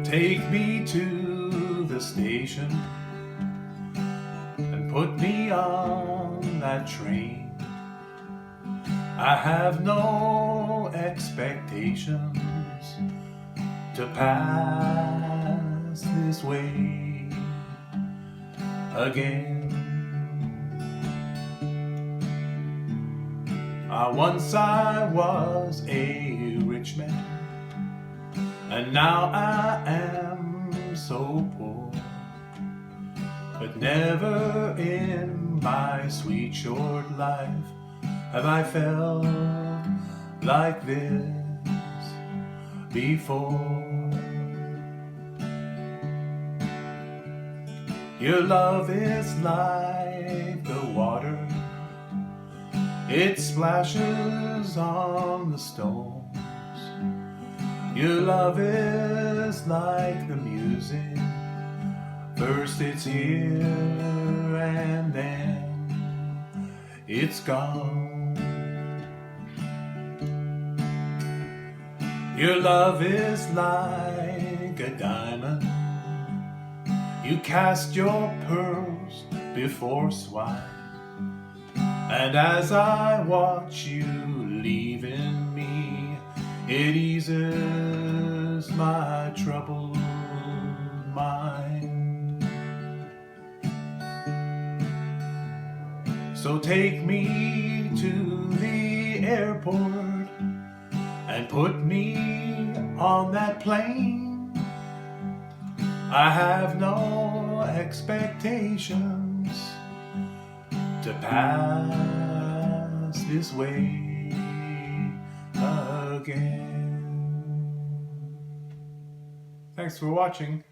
Take me to the station and put me on that train. I have no expectations to pass this way again. Once I was a rich man, and now I am so poor. But never in my sweet short life have I felt like this before. Your love is like the water, it splashes on the stones. Your love is like the music, first it's here and then it's gone. Your love is like a diamond, you cast your pearls before swine. And as I watch you leaving me, it eases my troubled mind. So take me to the airport and put me on that plane. I have no expectations to pass this way again. Thanks for watching.